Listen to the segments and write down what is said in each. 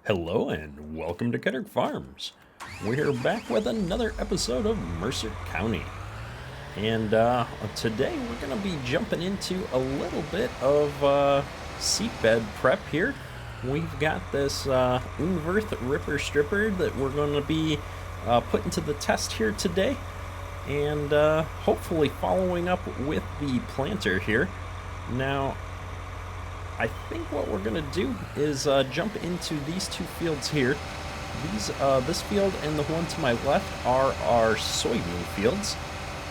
Hello and welcome to Diniz Farms. We're back with another episode of Mercer County. And today we're going to be jumping into a little bit of seedbed prep here. We've got this Unverth Ripper Stripper that we're going to be putting to the test here today. And hopefully following up with the planter here. Now, I think what we're going to do is jump into these two fields here. This field and the one to my left are our soybean fields.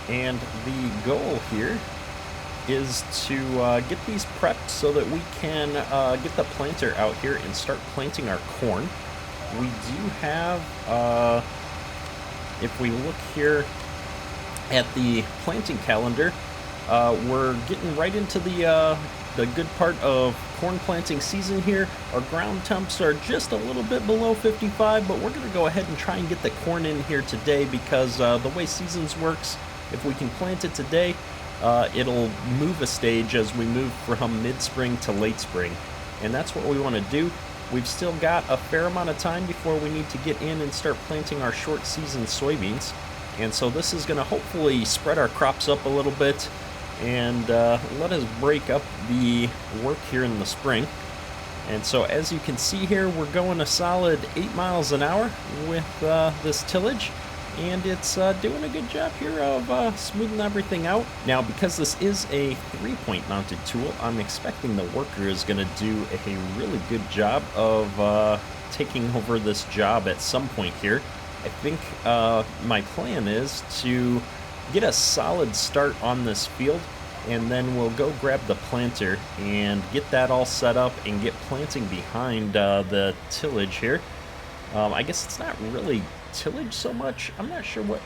And the goal here is to get these prepped so that we can get the planter out here and start planting our corn. We do have, if we look here at the planting calendar, we're getting right into the good part of corn planting season here. Our ground temps are just a little bit below 55, but we're going to go ahead and try and get the corn in here today because the way seasons works, if we can plant it today, it'll move a stage as we move from mid-spring to late spring, and that's what we want to do. We've still got a fair amount of time before we need to get in and start planting our short season soybeans, and so this is going to hopefully spread our crops up a little bit and let us break up the work here in the spring. And so as you can see here, we're going a solid 8 miles an hour with this tillage, and it's doing a good job here of smoothing everything out. Now, because this is a 3-point mounted tool, I'm expecting the worker is going to do a really good job of taking over this job at some point here. I think my plan is to get a solid start on this field, and then we'll go grab the planter and get that all set up and get planting behind the tillage here. I guess it's not really tillage so much. I'm not sure what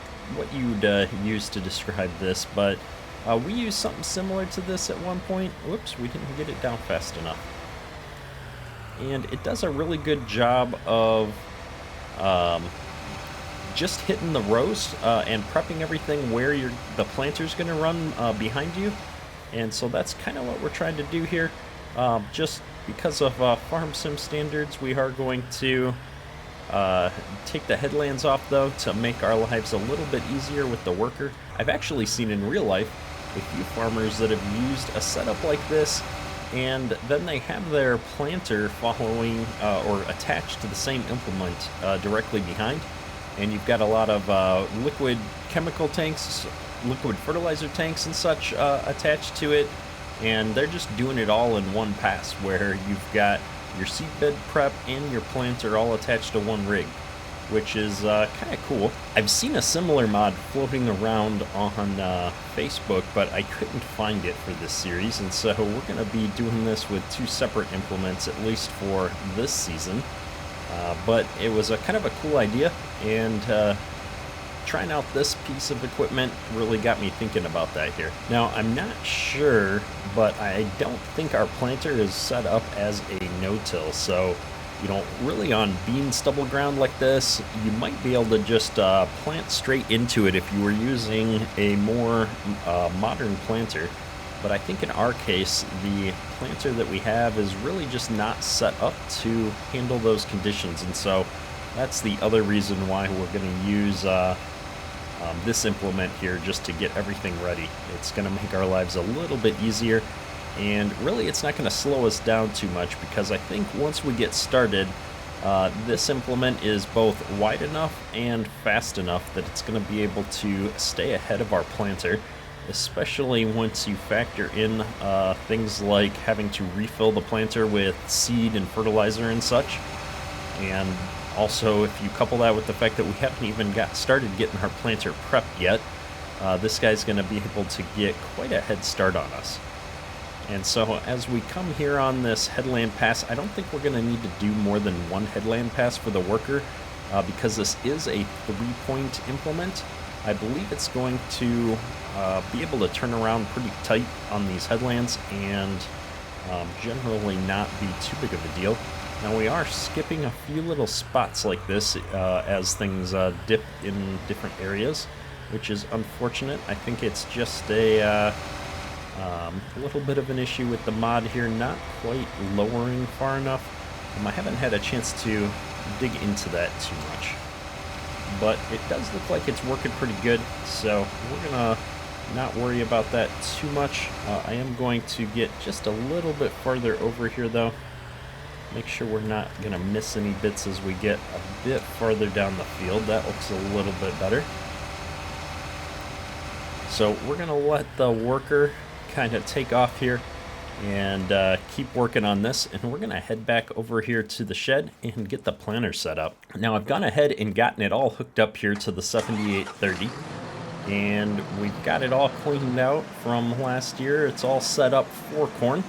you'd use to describe this, but we used something similar to this at one point. Whoops, we didn't get it down fast enough. And it does a really good job of just hitting the rows and prepping everything where the planter's going to run behind you. And so that's kind of what we're trying to do here. Just because of farm sim standards, we are going to take the headlands off though to make our lives a little bit easier with the worker. I've actually seen in real life a few farmers that have used a setup like this, and then they have their planter following or attached to the same implement directly behind. And you've got a lot of liquid chemical tanks, liquid fertilizer tanks and such attached to it, and they're just doing it all in one pass, where you've got your seedbed prep and your planter all attached to one rig, which is kind of cool. I've seen a similar mod floating around on Facebook, but I couldn't find it for this series, and so we're going to be doing this with two separate implements, at least for this season. But it was a kind of a cool idea, and trying out this piece of equipment really got me thinking about that here. Now, I'm not sure, but I don't think our planter is set up as a no-till, so really on bean stubble ground like this, you might be able to just plant straight into it if you were using a more modern planter. But I think in our case, the planter that we have is really just not set up to handle those conditions. And so that's the other reason why we're going to use this implement here, just to get everything ready. It's going to make our lives a little bit easier. And really, it's not going to slow us down too much, because I think once we get started, this implement is both wide enough and fast enough that it's going to be able to stay ahead of our planter, especially once you factor in things like having to refill the planter with seed and fertilizer and such. And also, if you couple that with the fact that we haven't even got started getting our planter prepped yet, this guy's going to be able to get quite a head start on us. And so as we come here on this headland pass, I don't think we're going to need to do more than one headland pass for the worker, because this is a 3-point implement. I believe it's going to be able to turn around pretty tight on these headlands and generally not be too big of a deal. Now, we are skipping a few little spots like this as things dip in different areas, which is unfortunate. I think it's just a little bit of an issue with the mod here, not quite lowering far enough. I haven't had a chance to dig into that too much, but it does look like it's working pretty good, so we're gonna not worry about that too much. I am going to get just a little bit farther over here though, make sure we're not gonna miss any bits as we get a bit farther down the field. That looks a little bit better. So we're gonna let the worker kind of take off here and keep working on this, and we're gonna head back over here to the shed and get the planter set up. Now I've gone ahead and gotten it all hooked up here to the 7830, and we've got it all cleaned out from last year. It's all set up for corn,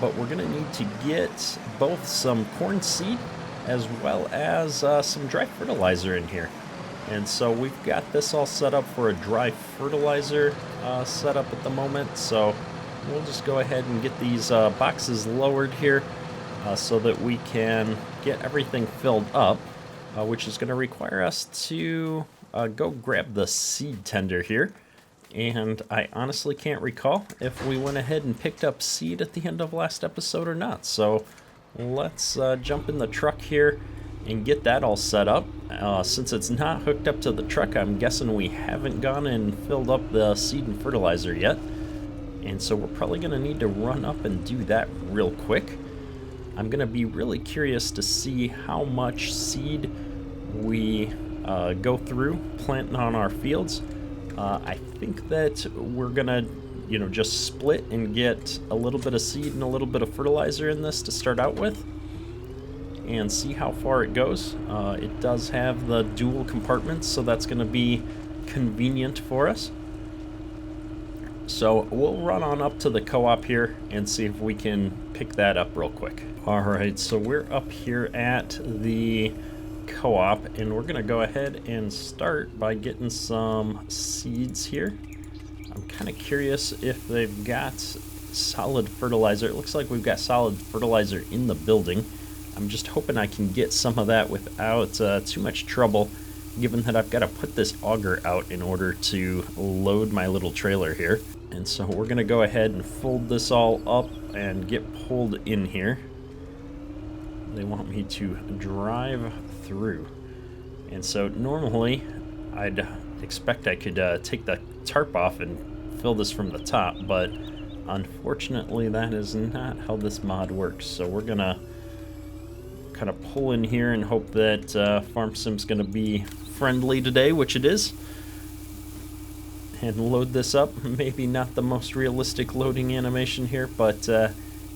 but we're gonna need to get both some corn seed as well as some dry fertilizer in here. And so we've got this all set up for a dry fertilizer setup at the moment, so we'll just go ahead and get these boxes lowered here so that we can get everything filled up, which is going to require us to go grab the seed tender here. And I honestly can't recall if we went ahead and picked up seed at the end of last episode or not. So let's jump in the truck here and get that all set up. Since it's not hooked up to the truck, I'm guessing we haven't gone and filled up the seed and fertilizer yet. And so we're probably going to need to run up and do that real quick. I'm going to be really curious to see how much seed we go through planting on our fields. I think that we're going to, just split and get a little bit of seed and a little bit of fertilizer in this to start out with and see how far it goes. It does have the dual compartments, so that's going to be convenient for us. So we'll run on up to the co-op here and see if we can pick that up real quick. All right, so we're up here at the co-op, and we're gonna go ahead and start by getting some seeds here. I'm kind of curious if they've got solid fertilizer. It looks like we've got solid fertilizer in the building. I'm just hoping I can get some of that without too much trouble, given that I've got to put this auger out in order to load my little trailer here. And so we're going to go ahead and fold this all up and get pulled in here. They want me to drive through. And so normally I'd expect I could take the tarp off and fill this from the top, but unfortunately that is not how this mod works. So we're going to kind of pull in here and hope that Farm Sim's going to be friendly today, which it is, and load this up. Maybe not the most realistic loading animation here, but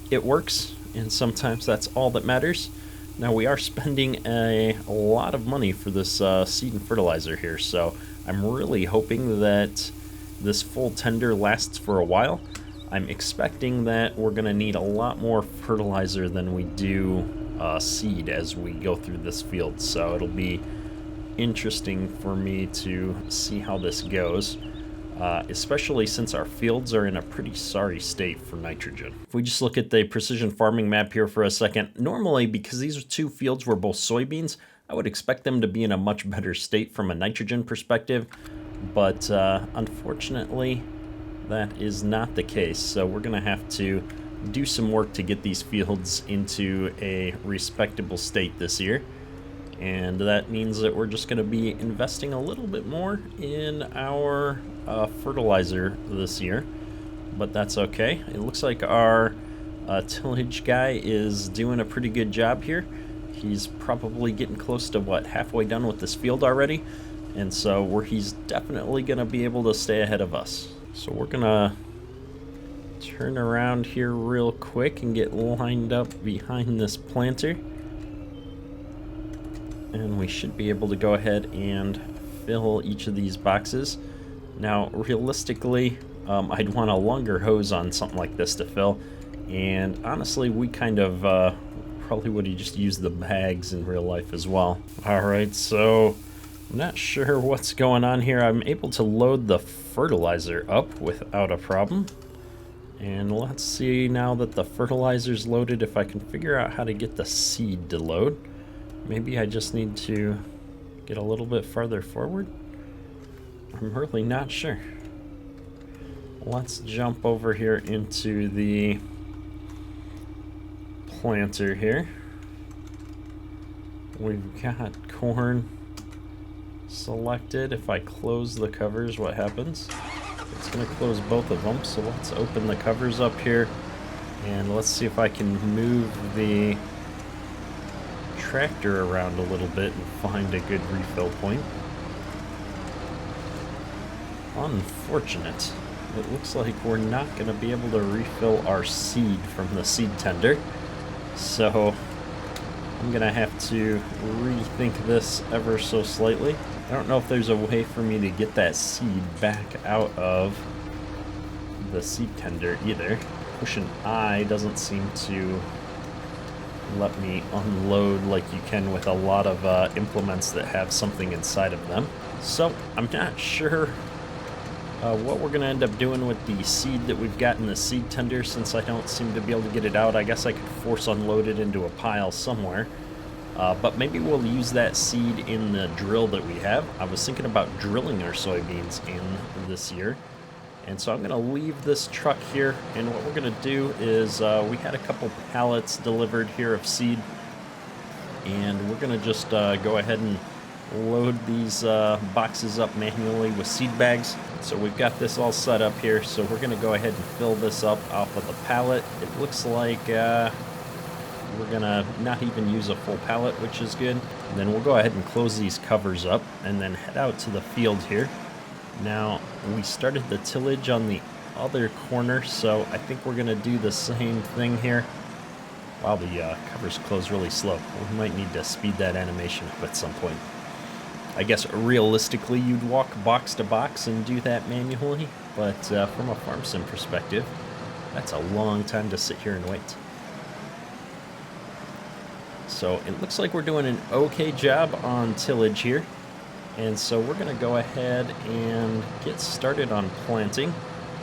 it works, and sometimes that's all that matters. Now we are spending a lot of money for this seed and fertilizer here, so I'm really hoping that this full tender lasts for a while. I'm expecting that we're going to need a lot more fertilizer than we do seed as we go through this field, so it'll be interesting for me to see how this goes, especially since our fields are in a pretty sorry state for nitrogen. If we just look at the precision farming map here for a second, normally because these two fields were both soybeans, I would expect them to be in a much better state from a nitrogen perspective, but unfortunately that is not the case, so we're gonna have to do some work to get these fields into a respectable state this year. And that means that we're just going to be investing a little bit more in our fertilizer this year, but that's okay. It looks like our tillage guy is doing a pretty good job here. He's probably getting close to, halfway done with this field already, and so he's definitely going to be able to stay ahead of us. So we're going to turn around here real quick and get lined up behind this planter. And we should be able to go ahead and fill each of these boxes. Now, realistically, I'd want a longer hose on something like this to fill. And honestly, we kind of probably would have just used the bags in real life as well. All right, so I'm not sure what's going on here. I'm able to load the fertilizer up without a problem. And let's see now that the fertilizer's loaded if I can figure out how to get the seed to load. Maybe I just need to get a little bit farther forward. I'm really not sure. Let's jump over here into the planter here. we've got corn selected. If I close the covers, what happens? It's going to close both of them, so let's open the covers up here, and let's see if I can move the tractor around a little bit and find a good refill point. Unfortunate. It looks like we're not going to be able to refill our seed from the seed tender, so I'm going to have to rethink this ever so slightly. I don't know if there's a way for me to get that seed back out of the seed tender either. Pushing I doesn't seem to let me unload like you can with a lot of implements that have something inside of them. So I'm not sure what we're going to end up doing with the seed that we've got in the seed tender, since I don't seem to be able to get it out. I guess I could force unload it into a pile somewhere. But maybe we'll use that seed in the drill that we have. I was thinking about drilling our soybeans in this year. And so I'm going to leave this truck here. And what we're going to do is we had a couple pallets delivered here of seed. And we're going to just go ahead and load these boxes up manually with seed bags. So we've got this all set up here. So we're going to go ahead and fill this up off of the pallet. It looks like we're going to not even use a full pallet, which is good. And then we'll go ahead and close these covers up and then head out to the field here. Now, we started the tillage on the other corner, so I think we're going to do the same thing here. Wow, the covers close really slow. We might need to speed that animation up at some point. I guess realistically you'd walk box to box and do that manually, but from a farm sim perspective, that's a long time to sit here and wait. So it looks like we're doing an okay job on tillage here, and so we're going to go ahead and get started on planting.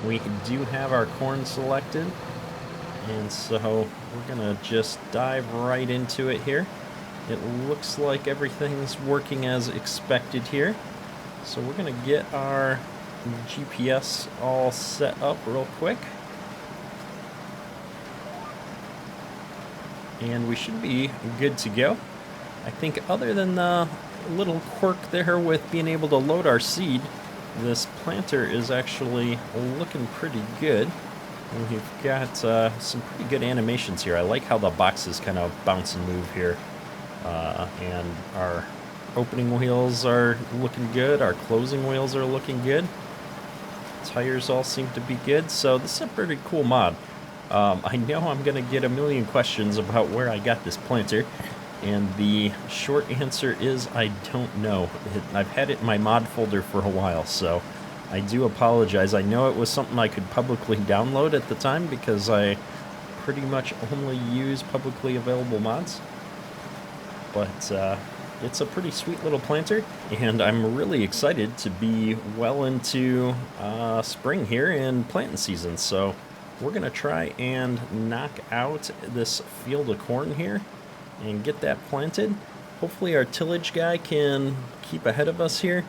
We do have our corn selected, and so we're going to just dive right into it here. It looks like everything's working as expected here. So we're going to get our GPS all set up real quick. And we should be good to go. I think other than the little quirk there with being able to load our seed, this planter is actually looking pretty good. And we've got some pretty good animations here. I like how the boxes kind of bounce and move here. And our opening wheels are looking good. Our closing wheels are looking good. Tires all seem to be good. So this is a pretty cool mod. I know I'm going to get a million questions about where I got this planter. And the short answer is I don't know. I've had it in my mod folder for a while, so I do apologize. I know it was something I could publicly download at the time because I pretty much only use publicly available mods. But it's a pretty sweet little planter, and I'm really excited to be well into spring here and planting season. So we're going to try and knock out this field of corn here and get that planted. Hopefully our tillage guy can keep ahead of us here,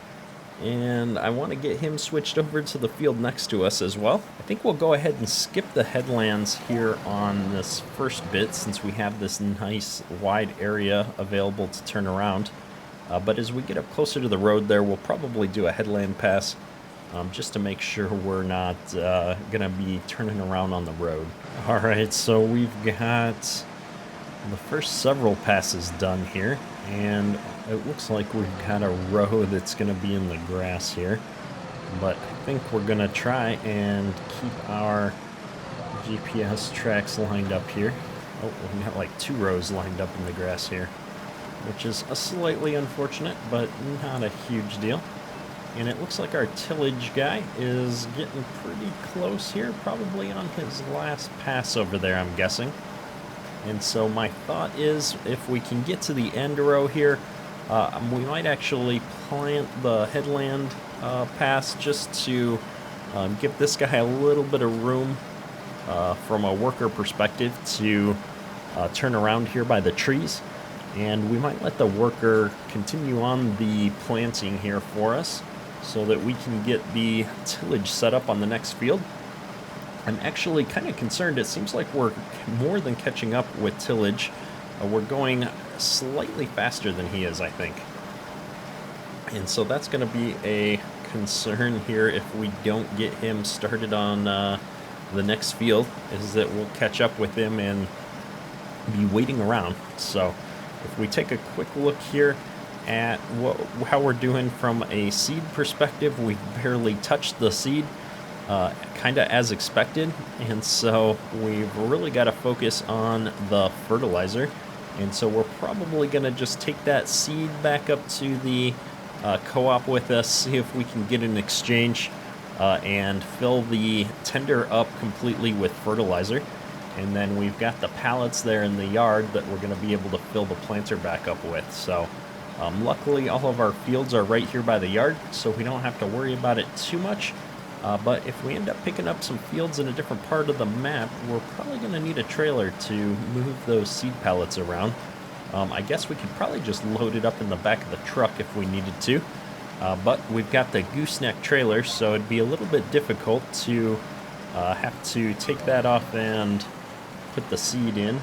and I want to get him switched over to the field next to us as well. I think we'll go ahead and skip the headlands here on this first bit since we have this nice wide area available to turn around. But as we get up closer to the road there, we'll probably do a headland pass just to make sure we're not going to be turning around on the road. All right, so we've got the first several passes done here, and it looks like we've got a row that's going to be in the grass here, but I think we're going to try and keep our GPS tracks lined up here. Oh, we've got like 2 rows lined up in the grass here, which is a slightly unfortunate, but not a huge deal. And it looks like our tillage guy is getting pretty close here, probably on his last pass over there, I'm guessing. And so my thought is, if we can get to the end row here, we might actually plant the headland pass just to give this guy a little bit of room from a worker perspective to turn around here by the trees. And we might let the worker continue on the planting here for us so that we can get the tillage set up on the next field. I'm actually kind of concerned. It seems like we're more than catching up with tillage. we're going slightly faster than he is, I think. And so that's going to be a concern here if we don't get him started on the next field, is that we'll catch up with him and be waiting around. So if we take a quick look here at how we're doing from a seed perspective, we've barely touched the seed, kind of as expected, and so we've really got to focus on the fertilizer. And so we're probably going to just take that seed back up to the co-op with us, see if we can get an exchange and fill the tender up completely with fertilizer. And then we've got the pallets there in the yard that we're going to be able to fill the planter back up with. So luckily all of our fields are right here by the yard, so we don't have to worry about it too much. But if we end up picking up some fields in a different part of the map, we're probably going to need a trailer to move those seed pallets around. I guess we could probably just load it up in the back of the truck if we needed to. But we've got the gooseneck trailer, so it'd be a little bit difficult to have to take that off and put the seed in.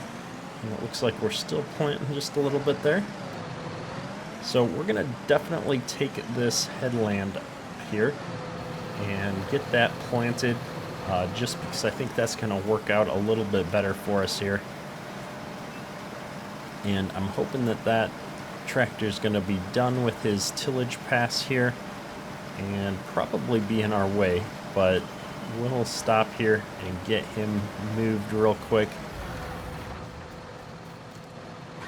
And it looks like we're still planting just a little bit there. So we're going to definitely take this headland here and get that planted, just because I think that's going to work out a little bit better for us here. And I'm hoping that that tractor's going to be done with his tillage pass here and probably be in our way, but we'll stop here and get him moved real quick.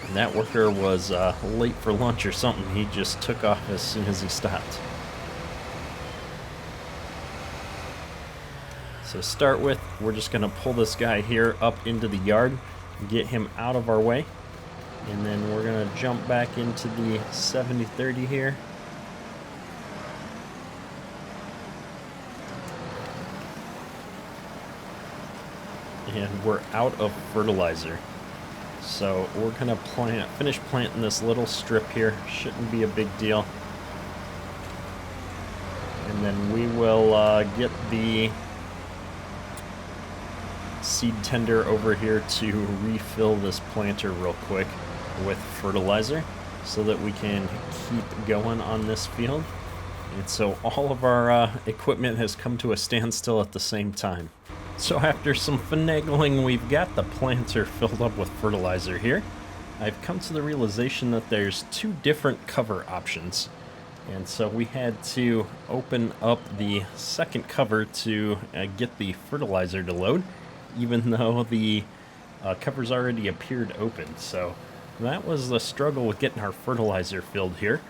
And that worker was late for lunch or something. He just took off as soon as he stopped. So to start with, we're just going to pull this guy here up into the yard and get him out of our way. And then we're going to jump back into the 70-30 here. And we're out of fertilizer. So we're going to finish planting this little strip here. Shouldn't be a big deal. And then we will get the seed tender over here to refill this planter real quick with fertilizer so that we can keep going on this field. And so all of our equipment has come to a standstill at the same time. So after some finagling, we've got the planter filled up with fertilizer here. I've come to the realization that there's two different cover options. And so we had to open up the second cover to get the fertilizer to load, even though the covers already appeared open. So that was the struggle with getting our fertilizer filled here.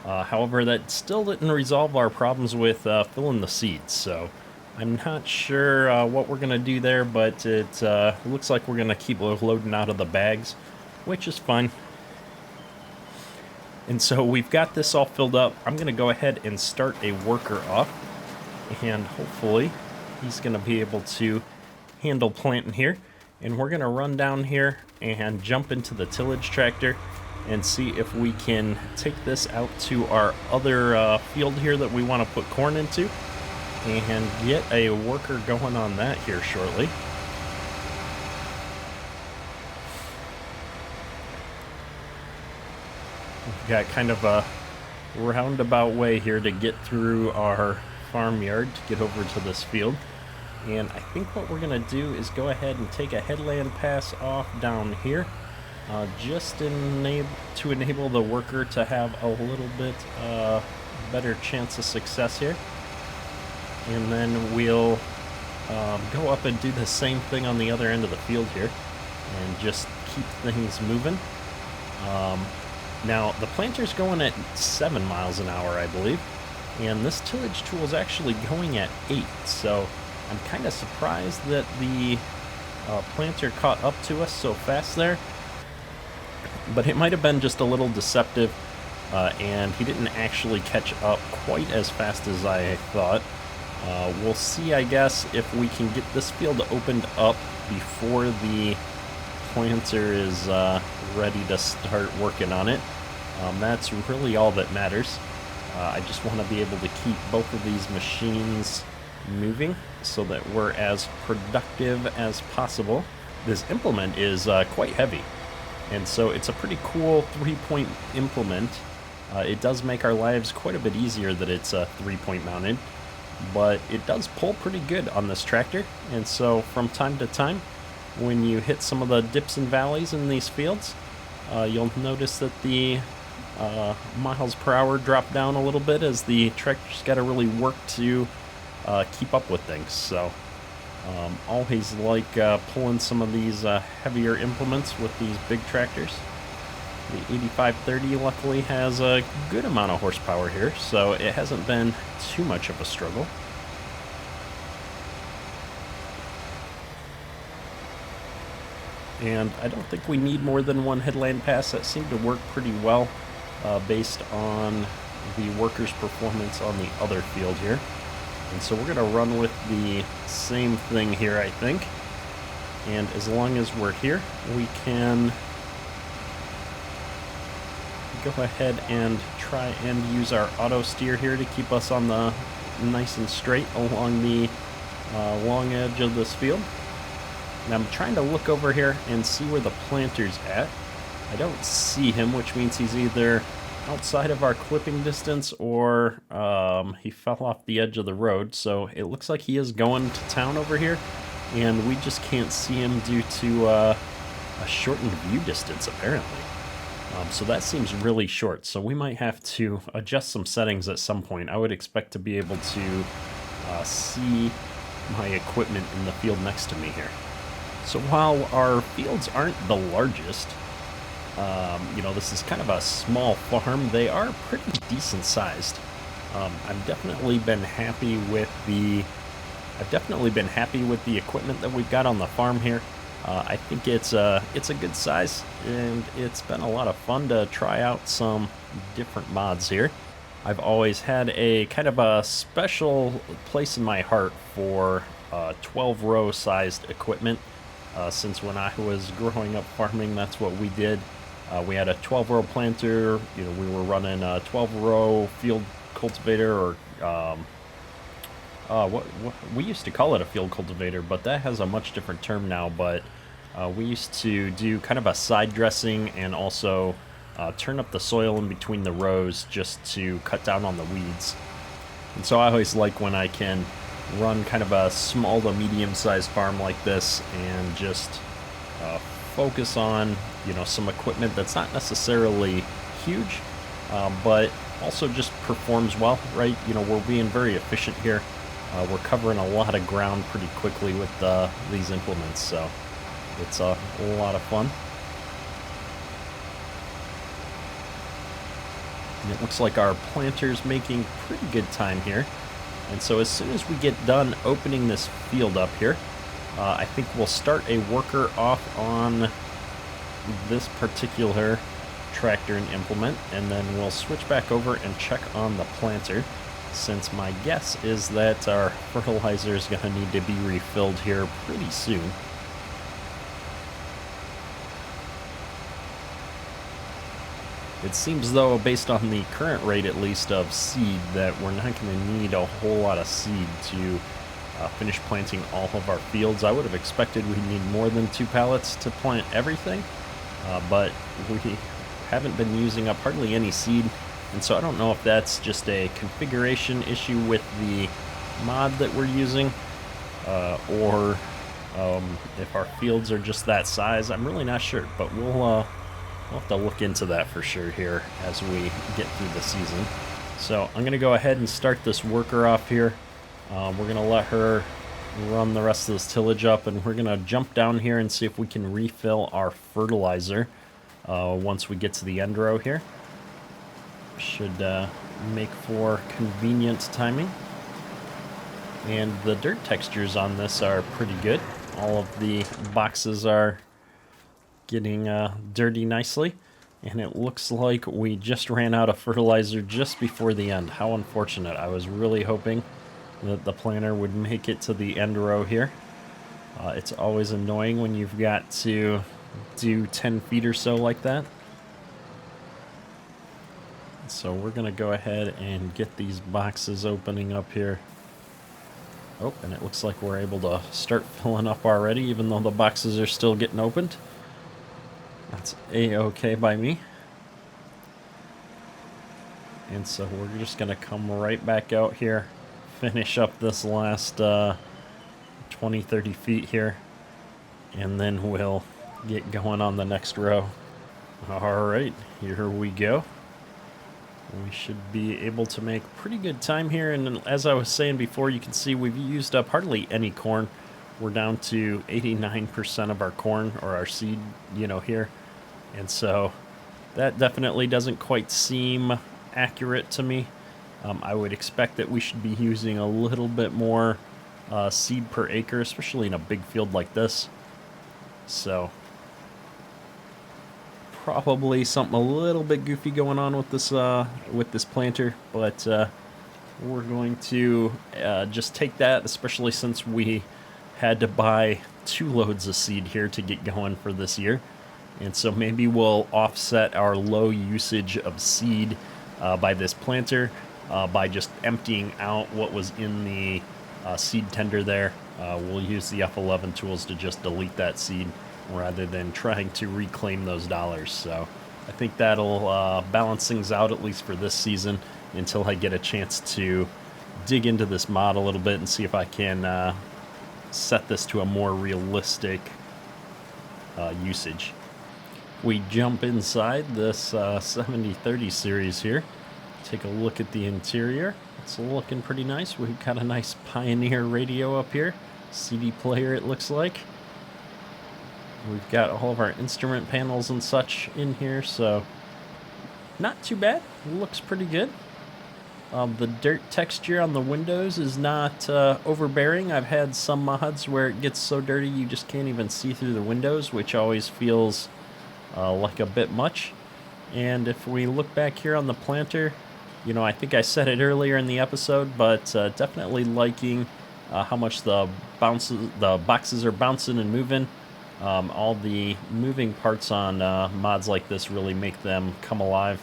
However, that still didn't resolve our problems with filling the seeds. So I'm not sure what we're going to do there, but it looks like we're going to keep loading out of the bags, which is fine. And so we've got this all filled up. I'm going to go ahead and start a worker off, and hopefully he's going to be able to handle planting here. And we're going to run down here and jump into the tillage tractor and see if we can take this out to our other field here that we want to put corn into, and get a worker going on that here shortly. We've got kind of a roundabout way here to get through our farmyard to get over to this field. And I think what we're going to do is go ahead and take a headland pass off down here, just to enable the worker to have a little bit better chance of success here. And then we'll go up and do the same thing on the other end of the field here and just keep things moving. Now, the planter's going at 7 miles an hour, I believe, and this tillage tool is actually going at 8, so I'm kind of surprised that the planter caught up to us so fast there, but it might have been just a little deceptive, and he didn't actually catch up quite as fast as I thought. We'll see, I guess, if we can get this field opened up before the planter is ready to start working on it. That's really all that matters. I just want to be able to keep both of these machines moving so that we're as productive as possible. This implement is quite heavy, And so it's a pretty cool 3-point implement. It does make our lives quite a bit easier that it's 3-point mounted, but it does pull pretty good on this tractor. And so from time to time, when you hit some of the dips and valleys in these fields, you'll notice that the miles per hour drop down a little bit as the tractor's got to really work to keep up with things. So always like pulling some of these heavier implements with these big tractors. The 8530 luckily has a good amount of horsepower here, so it hasn't been too much of a struggle. And I don't think we need more than one headland pass. That seemed to work pretty well based on the workers' performance on the other field here. And so we're going to run with the same thing here, I think. And as long as we're here, we can go ahead and try and use our auto steer here to keep us on the nice and straight along the long edge of this field. And I'm trying to look over here and see where the planter's at. I don't see him, which means he's either outside of our clipping distance or he fell off the edge of the road. So it looks like he is going to town over here, and we just can't see him due to a shortened view distance apparently. So that seems really short, so we might have to adjust some settings at some point. I would expect to be able to see my equipment in the field next to me here. So while our fields aren't the largest, you know, this is kind of a small farm, they are pretty decent sized. I've definitely been happy with the equipment that we've got on the farm here. I think it's a good size, and it's been a lot of fun to try out some different mods here. I've always had a kind of a special place in my heart for 12-row sized equipment. Since when I was growing up farming, that's what we did. We had a 12-row planter. You know, we were running a 12-row field cultivator, or what we used to call it a field cultivator, but that has a much different term now. But we used to do kind of a side dressing and also turn up the soil in between the rows just to cut down on the weeds. And so I always like when I can run kind of a small to medium-sized farm like this and just focus on, you know, some equipment that's not necessarily huge, but also just performs well, right? You know, we're being very efficient here. We're covering a lot of ground pretty quickly with these implements, so it's a lot of fun. And it looks like our planter's making pretty good time here. And so as soon as we get done opening this field up here, I think we'll start a worker off on this particular tractor and implement, and then we'll switch back over and check on the planter, since my guess is that our fertilizer is going to need to be refilled here pretty soon. It seems though, based on the current rate at least of seed, that we're not going to need a whole lot of seed to finish planting all of our fields. I would have expected we'd need more than 2 pallets to plant everything, but we haven't been using up hardly any seed, and so I don't know if that's just a configuration issue with the mod that we're using, or if our fields are just that size. I'm really not sure, but we'll have to look into that for sure here as we get through the season. So I'm going to go ahead and start this worker off here. We're going to let her run the rest of this tillage up, and we're going to jump down here and see if we can refill our fertilizer once we get to the end row here. Should make for convenient timing. And the dirt textures on this are pretty good. All of the boxes are getting dirty nicely, and it looks like we just ran out of fertilizer just before the end. How unfortunate. I was really hoping that the planter would make it to the end row here. It's always annoying when you've got to do 10 feet or so like that. So we're gonna go ahead and get these boxes opening up here. Oh, and it looks like we're able to start filling up already, even though the boxes are still getting opened. That's a-okay by me. And so we're just going to come right back out here, finish up this last 20, 30 feet here, and then we'll get going on the next row. All right, here we go. We should be able to make pretty good time here. And as I was saying before, you can see we've used up hardly any corn. We're down to 89% of our corn, or our seed, here. And so that definitely doesn't quite seem accurate to me. I would expect that we should be using a little bit more seed per acre, especially in a big field like this. So probably something a little bit goofy going on with this planter, but we're going to just take that, especially since we had to buy 2 loads of seed here to get going for this year. And so maybe we'll offset our low usage of seed by this planter by just emptying out what was in the seed tender there. We'll use the F11 tools to just delete that seed rather than trying to reclaim those dollars. So I think that'll balance things out, at least for this season, until I get a chance to dig into this mod a little bit and see if I can set this to a more realistic usage. We jump inside this 7030 series here. Take a look at the interior. It's looking pretty nice. We've got a nice Pioneer radio up here. CD player, it looks like. We've got all of our instrument panels and such in here, so not too bad. Looks pretty good. The dirt texture on the windows is not overbearing. I've had some mods where it gets so dirty you just can't even see through the windows, which always feels like a bit much. And if we look back here on the planter, I think I said it earlier in the episode, but definitely liking how much the boxes are bouncing and moving. All the moving parts on mods like this really make them come alive.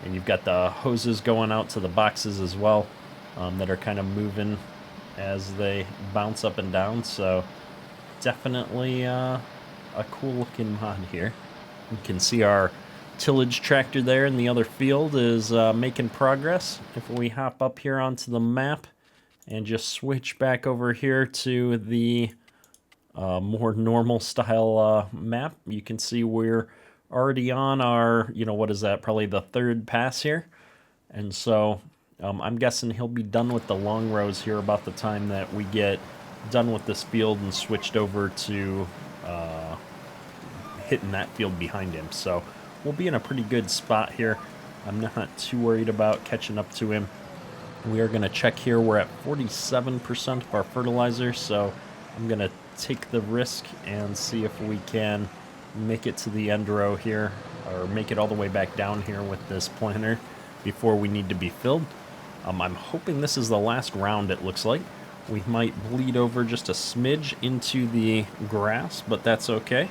And you've got the hoses going out to the boxes as well that are kind of moving as they bounce up and down. So definitely a cool looking mod here. You can see our tillage tractor there in the other field is making progress. If we hop up here onto the map and just switch back over here to the more normal style map, you can see we're already on our, what is that, probably the 3rd pass here. And so I'm guessing he'll be done with the long rows here about the time that we get done with this field and switched over to hitting that field behind him. So we'll be in a pretty good spot here. I'm not too worried about catching up to him. We are going to check here. We're at 47% of our fertilizer, so I'm going to take the risk and see if we can make it to the end row here, or make it all the way back down here with this planter before we need to be filled. I'm hoping this is the last round, it looks like. We might bleed over just a smidge into the grass, but that's okay.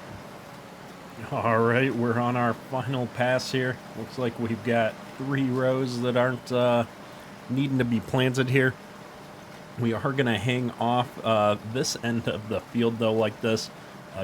All right, we're on our final pass here. Looks like we've got 3 rows that aren't needing to be planted here. We are going to hang off this end of the field, though, like this,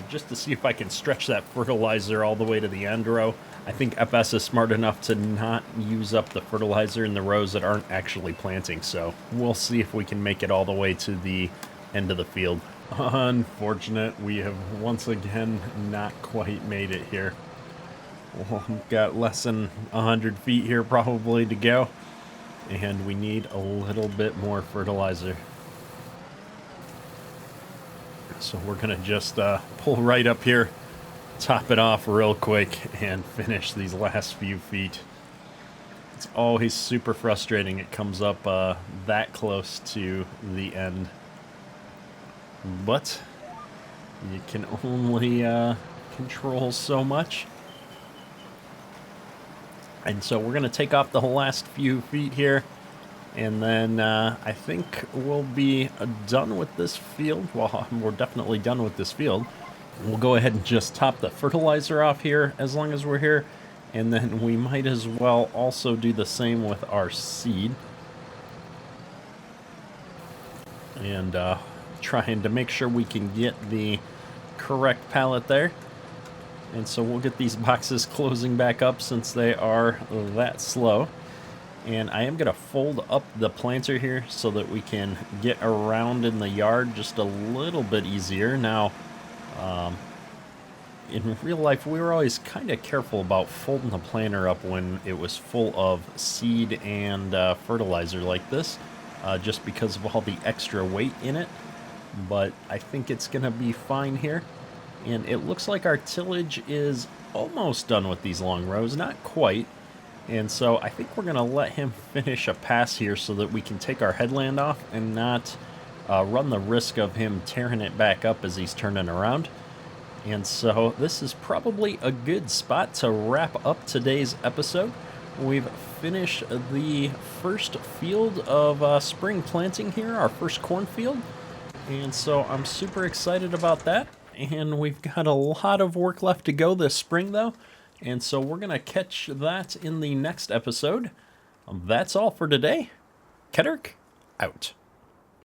just to see if I can stretch that fertilizer all the way to the end row. I think FS is smart enough to not use up the fertilizer in the rows that aren't actually planting, so we'll see if we can make it all the way to the end of the field. Unfortunate, we have once again not quite made it here. We've got less than 100 feet here probably to go, and we need a little bit more fertilizer. So we're gonna just pull right up here, top it off real quick, and finish these last few feet. It's always super frustrating. It comes up that close to the end. But you can only control so much. And so we're going to take off the last few feet here. And then I think we'll be done with this field. Well, we're definitely done with this field. We'll go ahead and just top the fertilizer off here as long as we're here. And then we might as well also do the same with our seed. And trying to make sure we can get the correct pallet there. And so we'll get these boxes closing back up since they are that slow. And I am going to fold up the planter here so that we can get around in the yard just a little bit easier. Now, in real life, we were always kind of careful about folding the planter up when it was full of seed and fertilizer like this, just because of all the extra weight in it. But I think it's going to be fine here. And it looks like our tillage is almost done with these long rows, not quite. And so I think we're going to let him finish a pass here so that we can take our headland off and not run the risk of him tearing it back up as he's turning around. And so this is probably a good spot to wrap up today's episode. We've finished the first field of spring planting here, our first cornfield. And so I'm super excited about that. And we've got a lot of work left to go this spring, though. And so we're going to catch that in the next episode. That's all for today. Kedrick, out.